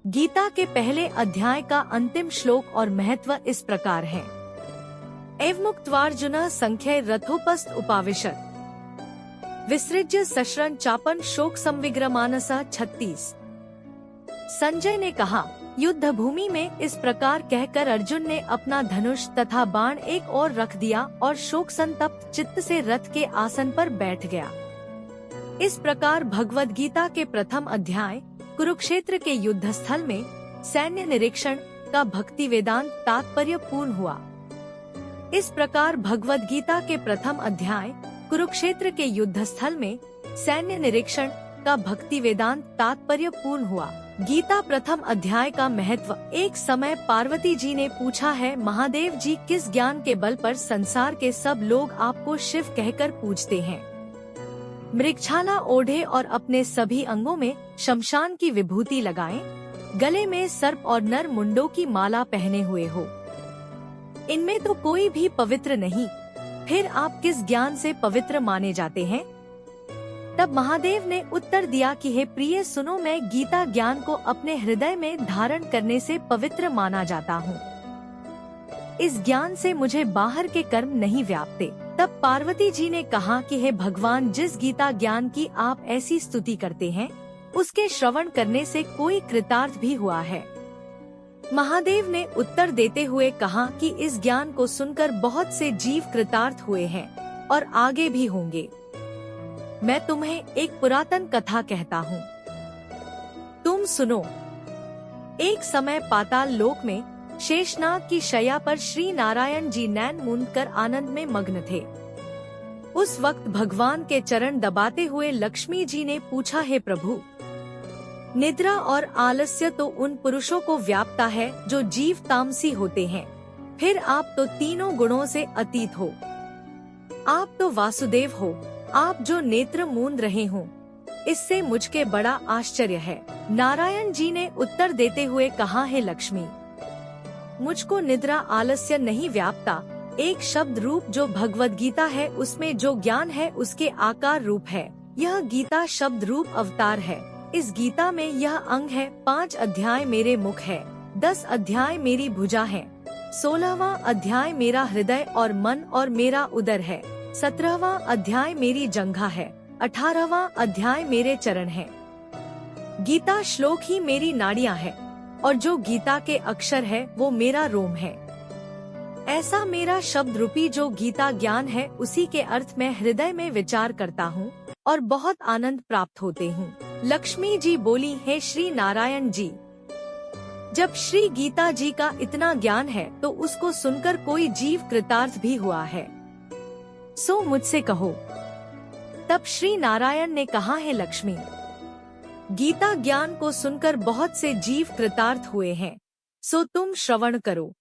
गीता के पहले अध्याय का अंतिम श्लोक और महत्व इस प्रकार है। एवमुक्त्वार्जुनः संख्ये रथोपस्थ उपाविशत् विसृज्य सश्रन चापन शोक संविग्रमानसः 36। संजय ने कहा, युद्ध भूमि में इस प्रकार कहकर अर्जुन ने अपना धनुष तथा बाण एक ओर रख दिया और शोक संतप्त चित्त से रथ के आसन पर बैठ गया। इस प्रकार भगवद गीता के प्रथम अध्याय कुरुक्षेत्र के युद्ध स्थल में सैन्य निरीक्षण का भक्ति वेदांत तात्पर्य पूर्ण हुआ। इस प्रकार भगवद गीता के प्रथम अध्याय कुरुक्षेत्र के युद्ध स्थल में सैन्य निरीक्षण का भक्ति वेदांत तात्पर्य पूर्ण हुआ। गीता प्रथम अध्याय का महत्व। एक समय पार्वती जी ने पूछा है, महादेव जी, किस ज्ञान के बल पर संसार के सब लोग आपको शिव कहकर पूजते हैं? मृगछाला ओढ़े और अपने सभी अंगों में शमशान की विभूति लगाएं, गले में सर्प और नर मुंडों की माला पहने हुए हो, इनमें तो कोई भी पवित्र नहीं, फिर आप किस ज्ञान से पवित्र माने जाते हैं? तब महादेव ने उत्तर दिया कि हे प्रिय, सुनो, मैं गीता ज्ञान को अपने हृदय में धारण करने से पवित्र माना जाता हूँ। इस ज्ञान से मुझे बाहर के कर्म नहीं व्यापते। तब पार्वती जी ने कहा कि हे भगवान, जिस गीता ज्ञान की आप ऐसी स्तुति करते हैं, उसके श्रवण करने से कोई कृतार्थ भी हुआ है? महादेव ने उत्तर देते हुए कहा कि इस ज्ञान को सुनकर बहुत से जीव कृतार्थ हुए हैं और आगे भी होंगे। मैं तुम्हें एक पुरातन कथा कहता हूँ, तुम सुनो। एक समय पाताल लोक में शेषनाग की शैया पर श्री नारायण जी नैन मूंद कर आनंद में मग्न थे। उस वक्त भगवान के चरण दबाते हुए लक्ष्मी जी ने पूछा, हे प्रभु, निद्रा और आलस्य तो उन पुरुषों को व्यापता है जो जीव तामसी होते हैं, फिर आप तो तीनों गुणों से अतीत हो। आप तो वासुदेव हो, आप जो नेत्र मूंद रहे हो, इससे मुझके बड़ा आश्चर्य है। नारायण जी ने उत्तर देते हुए कहा, हे लक्ष्मी, मुझको निद्रा आलस्य नहीं व्यापता। एक शब्द रूप जो भगवद गीता है, उसमें जो ज्ञान है उसके आकार रूप है। यह गीता शब्द रूप अवतार है। इस गीता में यह अंग है। 5 अध्याय मेरे मुख है, 10 अध्याय मेरी भुजा है, 16वां अध्याय मेरा हृदय और मन और मेरा उदर है, 17वां अध्याय मेरी जंघा है, 18वां अध्याय मेरे चरण है। गीता श्लोक ही मेरी नाड़ियाँ है और जो गीता के अक्षर है वो मेरा रोम है। ऐसा मेरा शब्द रूपी जो गीता ज्ञान है, उसी के अर्थ में हृदय में विचार करता हूँ और बहुत आनंद प्राप्त होते हूँ। लक्ष्मी जी बोली, हे श्री नारायण जी, जब श्री गीता जी का इतना ज्ञान है तो उसको सुनकर कोई जीव कृतार्थ भी हुआ है, सो मुझसे कहो। तब श्री नारायण ने कहा, हे लक्ष्मी, गीता ज्ञान को सुनकर बहुत से जीव कृतार्थ हुए हैं, सो तुम श्रवण करो।